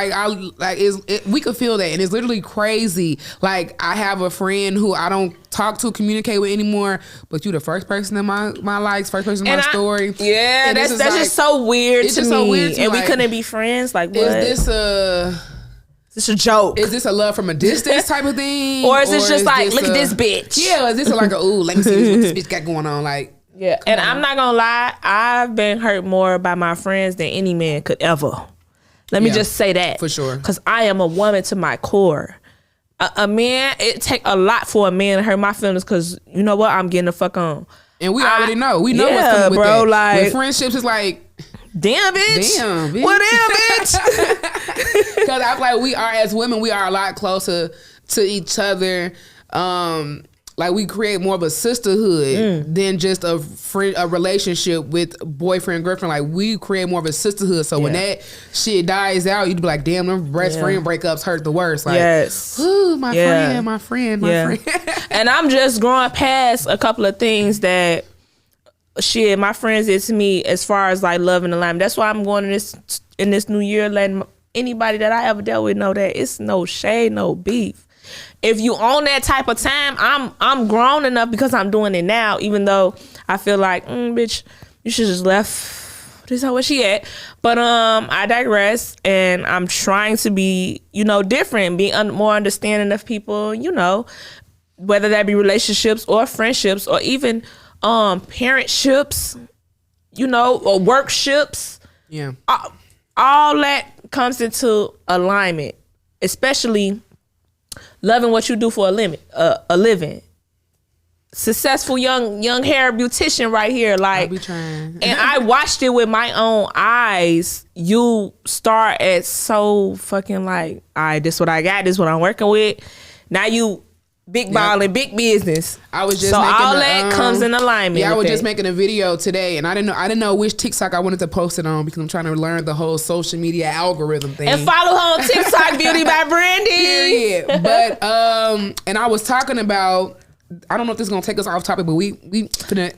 we could feel that, and it's literally crazy. Like I have a friend who I don't talk to, communicate with anymore, but you the first person in my likes, first person in my story. Yeah, And that's it's just like- so weird it's to just me. so weird to me, And we like, couldn't be friends. Like, what? Is this a joke? this a love from a distance type of thing, Or is it just like, this look at this bitch? Yeah, is this like ooh, let me see what this bitch got going on? Like, Yeah, and I'm not gonna lie, I've been hurt more by my friends than any man could ever. Let me Yeah, just say that for sure. because I am a woman to my core. A man, it take a lot for a man to hurt my feelings because you know what, I'm getting the fuck on. and we already know. We know what's yeah, coming with bro, that. like- with friendships, it's like, Damn, bitch. damn, bitch. Well, damn, bitch. Because I feel like we are, as women, we are a lot closer to each other. Like we create more of a sisterhood than just a relationship with boyfriend, girlfriend. Like we create more of a sisterhood. So when that shit dies out, you'd be like, damn, them best friend breakups hurt the worst. Like, Yes. ooh, my friend. And I'm just growing past a couple of things that shit my friends did to me as far as like love and alignment. That's why I'm going in this new year letting anybody that I ever dealt with know that it's no shade, no beef. If you own that type of time, I'm grown enough because I'm doing it now, even though I feel like, bitch, you should just left. This is where she at. But I digress, and I'm trying to be, different, be more understanding of people, whether that be relationships or friendships or even parentships, or workships. Yeah. All that comes into alignment, especially loving what you do for a living. Successful young hair beautician right here, like, I be trying. and I watched it with my own eyes. You start at so fucking like, all right, this what I got, this what I'm working with. Now you big ball and big business. I was just so making all that comes in alignment. Yeah, I was with just that. making a video today, and I didn't know which TikTok I wanted to post it on because I'm trying to learn the whole social media algorithm thing. And follow her on TikTok, Beauty by Brandy. Period. But and I was talking about. I don't know if this is gonna take us off topic, but we finna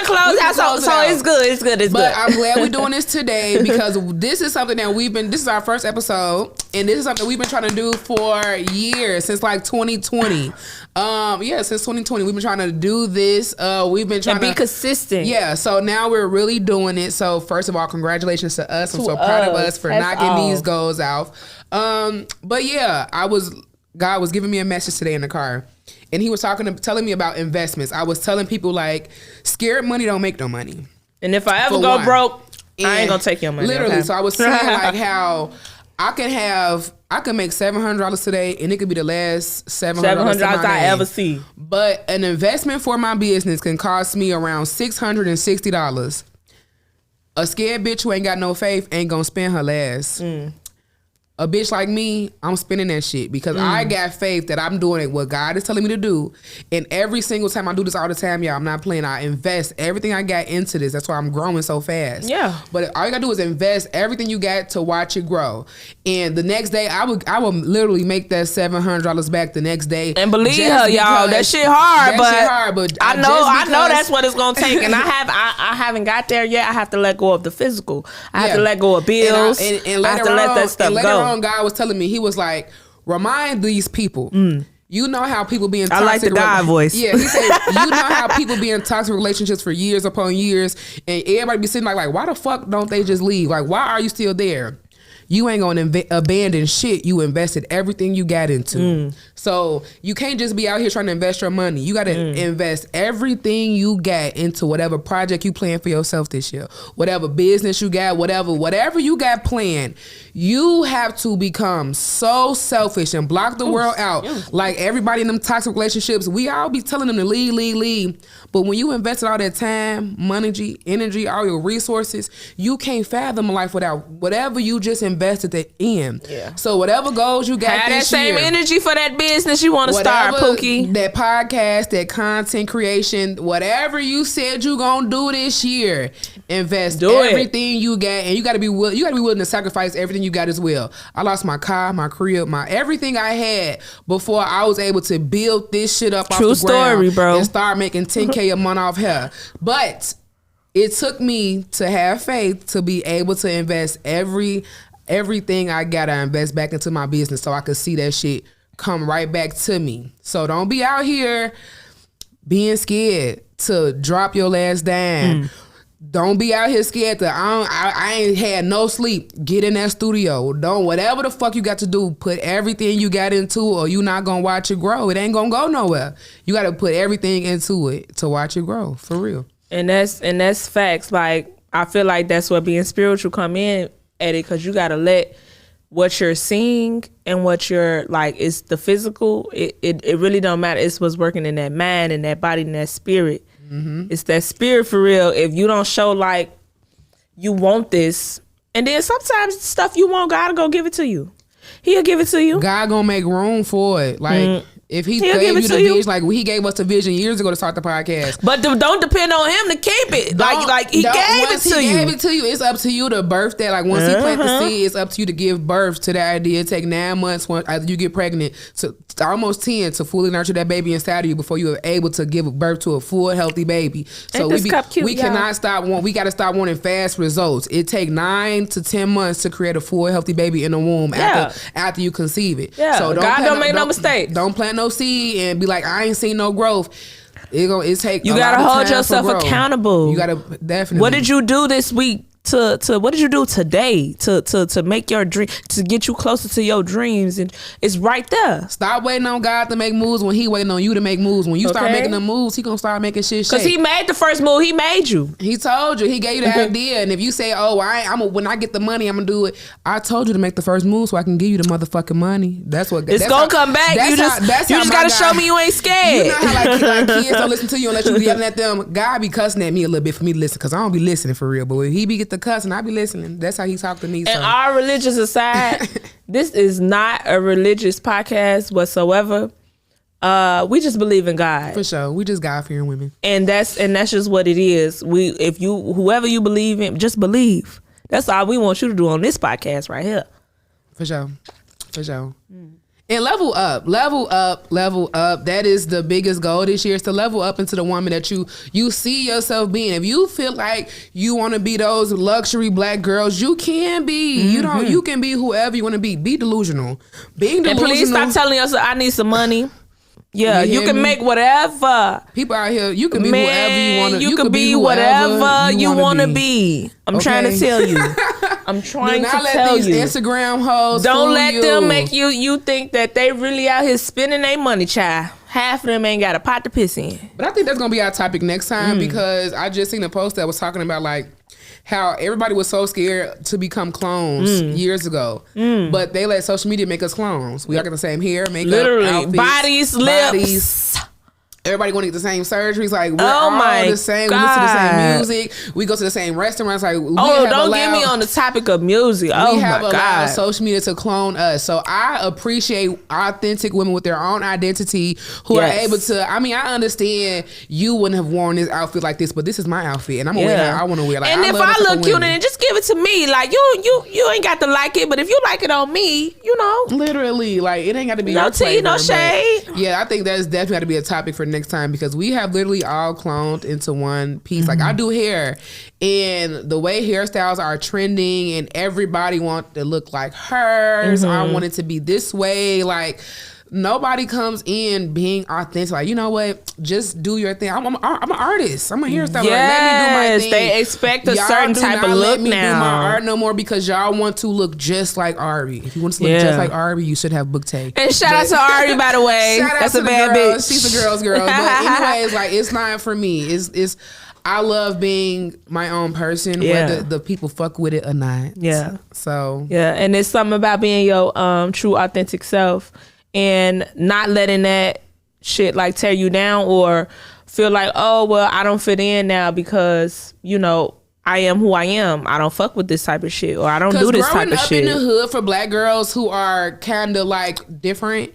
close out. So it's good. It's good. But I'm glad we're doing this today because this is something that this is our first episode, and this is something we've been trying to do for years, since like 2020. Since 2020, we've been trying to do this. We've been trying to be to consistent. Yeah, so now we're really doing it. So first of all, congratulations to us. I'm so proud of us for knocking these goals out. But yeah, God was giving me a message today in the car. And he was telling me about investments. I was telling people like, scared money don't make no money. And if I ever For go one. broke, And I ain't gonna take your money. Literally. Okay? So I was saying like how I can make $700 today, and it could be the last $700 I ever see. But an investment for my business can cost me around $660. A scared bitch who ain't got no faith ain't gonna spend her last. a bitch like me, I'm spending that shit because I got faith that I'm doing it what God is telling me to do. And every single time I do this all the time, y'all, I'm not playing. I invest everything I got into this. That's why I'm growing so fast. Yeah. But all you gotta do is invest everything you got to watch it grow. And the next day, I would literally make that $700 back the next day. And believe her, y'all, that shit hard. But I know that's what it's gonna take. And I haven't got there yet. I have to let go of the physical. I have to let go of bills. And I have to let that stuff go. God was telling me, he was like, remind these people. You know how people be in toxic... I like the God voice. Yeah, he said, you know how people be in toxic relationships for years upon years, and everybody be sitting like, why the fuck don't they just leave? Like, why are you still there? You ain't gonna abandon shit you invested everything you got into. So you can't just be out here trying to invest your money. You gotta invest everything you got into whatever project you plan for yourself this year. Whatever business you got, whatever you got planned. You have to become so selfish and block the world out. Like everybody in them toxic relationships, we all be telling them to leave. But when you invested all that time, money, energy, all your resources, you can't fathom a life without whatever you just invested in. Yeah. So whatever goals you got have this that same year, energy for that business you want to start, Pookie. That podcast, that content creation, whatever you said you gonna do this year, invest everything you got, and you gotta be willing to sacrifice everything you got as well. I lost my car, my crib, my everything I had before I was able to build this shit up off the ground. True story, bro. And start making $10K a month off hair. But it took me to have faith to be able to invest everything I got. I invest back into my business so I could see that shit come right back to me. So don't be out here being scared to drop your last dime. Don't be out here scared to I ain't had no sleep. Get in that studio. Don't whatever the fuck you got to do, put everything you got into, or you not gonna watch it grow. It ain't gonna go nowhere. You gotta put everything into it to watch it grow. For real. And that's facts. Like I feel like that's where being spiritual come in at it, because you gotta let what you're seeing and what you're like is the physical. It really don't matter. It's what's working in that mind and that body and that spirit. It's that spirit for real. If you don't show like you want this, and then sometimes stuff you want, God will go give it to you. He'll give it to you. God gonna make room for it. Like if he gave you the vision, like he gave us the vision years ago to start the podcast. But don't depend on him to keep it. Like he gave it to you. He gave it to you. It's up to you to birth that. Like once he planted the seed, it's up to you to give birth to that idea. It take 9 months after you get pregnant to almost 10 to fully nurture that baby inside of you before you are able to give birth to a full healthy baby. So we cannot stop. We got to stop wanting fast results. It take 9 to 10 months to create a full healthy baby in the womb after you conceive it. Yeah. So God don't make no mistakes. Don't plant no seed and be like, I ain't seen no growth. It take. You gotta hold yourself accountable. You gotta definitely. What did you do this week? What did you do today to make your dream, to get you closer to your dreams? And it's right there. Stop waiting on God to make moves when he waiting on you to make moves. When you start making the moves, he gonna start making shit. Because he made the first move. He made you. He told you. He gave you the idea. And if you say, "Oh, when I get the money, I'm gonna do it," I told you to make the first move so I can give you the motherfucking money. That's what. It's gonna come back. You just gotta show me you ain't scared. You know how like kids don't listen to you unless you yelling at them. God be cussing at me a little bit for me to listen because I don't be listening for real. But when he be get the cussing, I be listening. That's how he talk to me. And our religious aside, this is not a religious podcast whatsoever. We just believe in God. For sure. We just God-fearing women. And that's just what it is. Whoever you believe in, just believe. That's all we want you to do on this podcast right here. For sure. And level up. That is the biggest goal this year, is to level up into the woman that you see yourself being. If you feel like you want to be those luxury black girls, you can be. You can be whoever you want to be. Be delusional. Being delusional. And please stop telling us I need some money. Yeah, you can make whatever. People out here, you can be whoever you want to. You can be whatever you want to be. I'm trying to tell you. I'm trying to tell you. Don't let these Instagram hoes Don't let them make you think that they really out here spending their money, child. Half of them ain't got a pot to piss in. But I think that's going to be our topic next time, because I just seen a post that was talking about like how everybody was so scared to become clones years ago. But they let social media make us clones. We all got the same hair, makeup, literally outfits, bodies, lips. Everybody going to get the same surgeries. Like, we're Oh all my the same. We listen to the same music. We go to the same restaurants. Like, don't get me on the topic of music. Oh we my have allowed God. social media to clone us. So I appreciate authentic women with their own identity who are able to. I mean, I understand you wouldn't have worn this outfit like this, but this is my outfit, and I'm gonna wear how I want to wear. Like, and if I look cute, then just give it to me. Like, you ain't got to like it, but if you like it on me, you know, literally, like, it ain't got to be no tea, no shade. Yeah, I think that's definitely got to be a topic for next time, because we have literally all cloned into one piece. Like, I do hair, and the way hairstyles are trending, and everybody want to look like hers. I want it to be this way. Like, nobody comes in being authentic. Like, you know what? Just do your thing. I'm an artist. I'm a hairstylist. Yes, let me do my thing. they expect a y'all certain type of look let me now. do my art no more, because y'all want to look just like Ari. If you want to look just like Ari, you should have book take. And shout out to Ari, by the way. That's a bad bitch. She's a girl's girl. But anyways, like, it's not for me. It's I love being my own person, whether the people fuck with it or not. Yeah. So and it's something about being your true authentic self and not letting that shit like tear you down or feel like, oh well, I don't fit in now because, you know, I am who I am. I don't fuck with this type of shit, or I don't do this type of shit. Growing up in the hood for black girls who are kind of like different,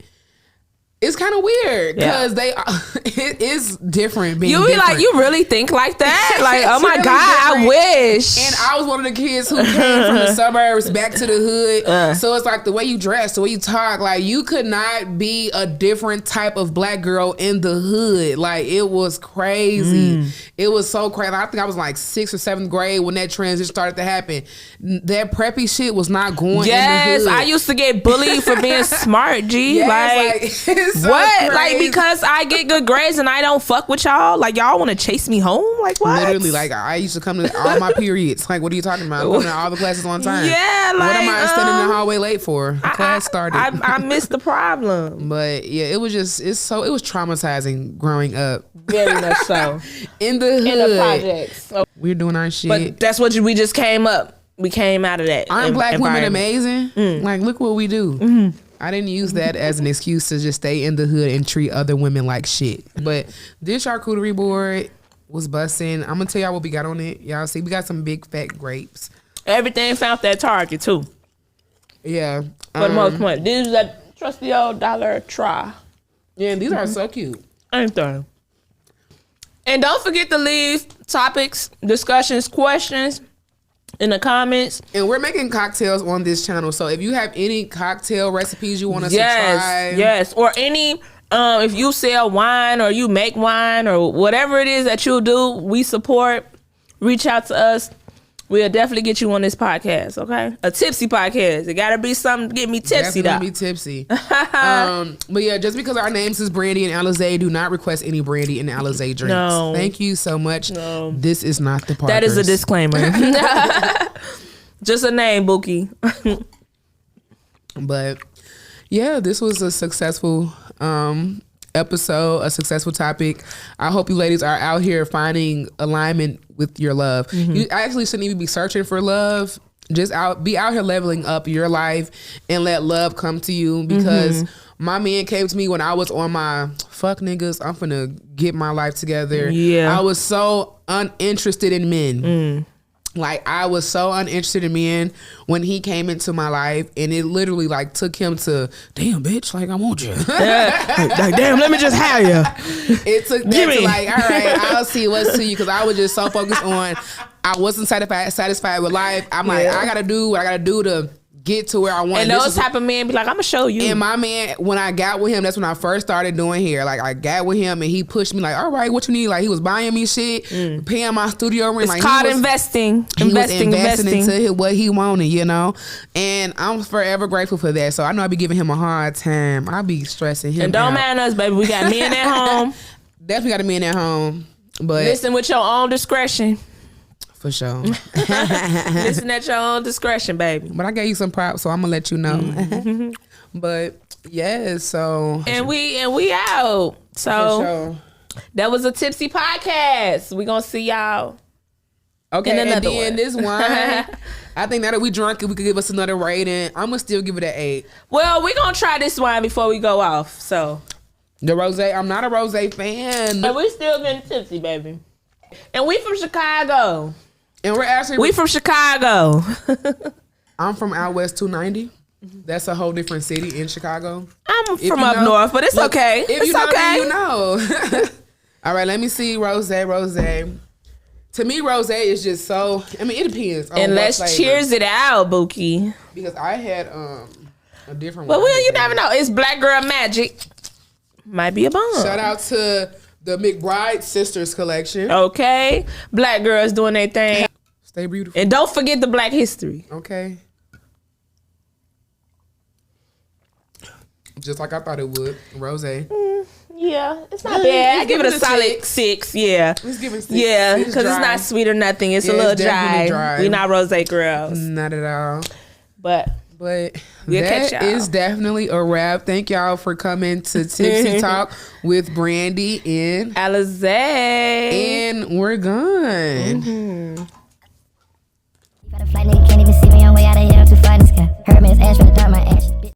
it's kind of weird because it is different being different. Like, you really think like that? Like, oh my really God, different. I wish. And I was one of the kids who came from the suburbs back to the hood. So it's like the way you dress, the way you talk, like, you could not be a different type of black girl in the hood. Like, it was crazy. It was so crazy. I think I was like 6th or 7th grade when that transition started to happen. That preppy shit was not going in the hood. I used to get bullied for being smart, G. Yes, like so what? crazy. Like, because I get good grades and I don't fuck with y'all? Like, y'all want to chase me home? Like, what? Literally, like, I used to come to all my periods. Like, what are you talking about? I'm coming to all the classes on time. Yeah, like, what am I standing in the hallway late for? The class started. I missed the problem. But yeah, it was just, it was traumatizing growing up. Very much so. In the hood. In the projects. So, we're doing our shit. But that's what we just came up. We came out of that. Aren't black women amazing? Like, look what we do. I didn't use that as an excuse to just stay in the hood and treat other women like shit. But this charcuterie board was busting. I'm gonna tell y'all what we got on it. Y'all see, we got some big fat grapes. Everything found at Target too. Yeah. For the most part. These are that trusty old Dollar Try. Yeah, and these are so cute. Ain't they? And don't forget to leave topics, discussions, questions in the comments. And we're making cocktails on this channel, so if you have any cocktail recipes you want us to try, or any if you sell wine or you make wine or whatever it is that you'll do, we support. Reach out to us. We'll definitely get you on this podcast, okay? A tipsy podcast. It gotta be something to get me tipsy, though. Be tipsy. But yeah, just because our names is Brandy and Alize, do not request any Brandy and Alize drinks. No. Thank you so much. No. This is not the Parkers. That is a disclaimer. Just a name, Bookie. But yeah, this was a successful episode, a successful topic. I hope you ladies are out here finding alignment with your love. You actually shouldn't even be searching for love. Just be out here leveling up your life and let love come to you, because my man came to me when I was on my fuck niggas, I'm finna get my life together. Yeah. I was so uninterested in men. Like, I was so uninterested in men when he came into my life, and it literally like took him to, damn bitch, like, I want you. like, damn, let me just have you. It took that to like, all right, I'll see what's to you, because I was just so focused on, I wasn't satisfied with life. I'm like, I gotta do what I gotta do to get to where I want. And those type of men be like, I'm gonna show you. And my man, when I got with him, that's when I first started doing hair. Like, I got with him and he pushed me like, all right, what you need? Like, he was buying me shit, paying my studio rent. It's like, called investing. He was investing into what he wanted, you know? And I'm forever grateful for that. So I know I be giving him a hard time. I be stressing him And don't out. mind us, baby. We got men at home. Definitely got a man at home. But listen with your own discretion. For sure. Listen at your own discretion, baby. But I gave you some props, so I'm gonna let you know. But yeah, so and we out. So that was a tipsy podcast. We gonna see y'all. Okay, in and another then one. this wine, I think now that we drunk it, we could give us another rating. I'm gonna still give it an 8. Well, we gonna try this wine before we go off. So The rosé. I'm not a rosé fan. But we still getting tipsy, baby. And we from Chicago. And we're actually We from Chicago. I'm from out west 290. That's a whole different city in Chicago. I'm from up north, but it's okay. If It's you know, okay. then you know. All right, let me see. Rosé. To me, rosé is just so. I mean, it depends. On And what let's flavor. cheers it out, Bookie. Because I had a different But one. you never know. It's Black Girl Magic. Might be a bomb. Shout out to the McBride Sisters collection. Okay. Black girls doing their thing. Stay beautiful. And don't forget the Black history. Okay. Just like I thought it would. Rosé. Yeah, it's not bad. I give it a solid 6. Yeah. Let's give it 6. Yeah, because it's not sweet or nothing. It's a little it's definitely dry. We not rosé girls. Not at all. But But We'll catch that y'all. is definitely a wrap. Thank y'all for coming to Tipsy Talk with Brandy and Alize. we're gone.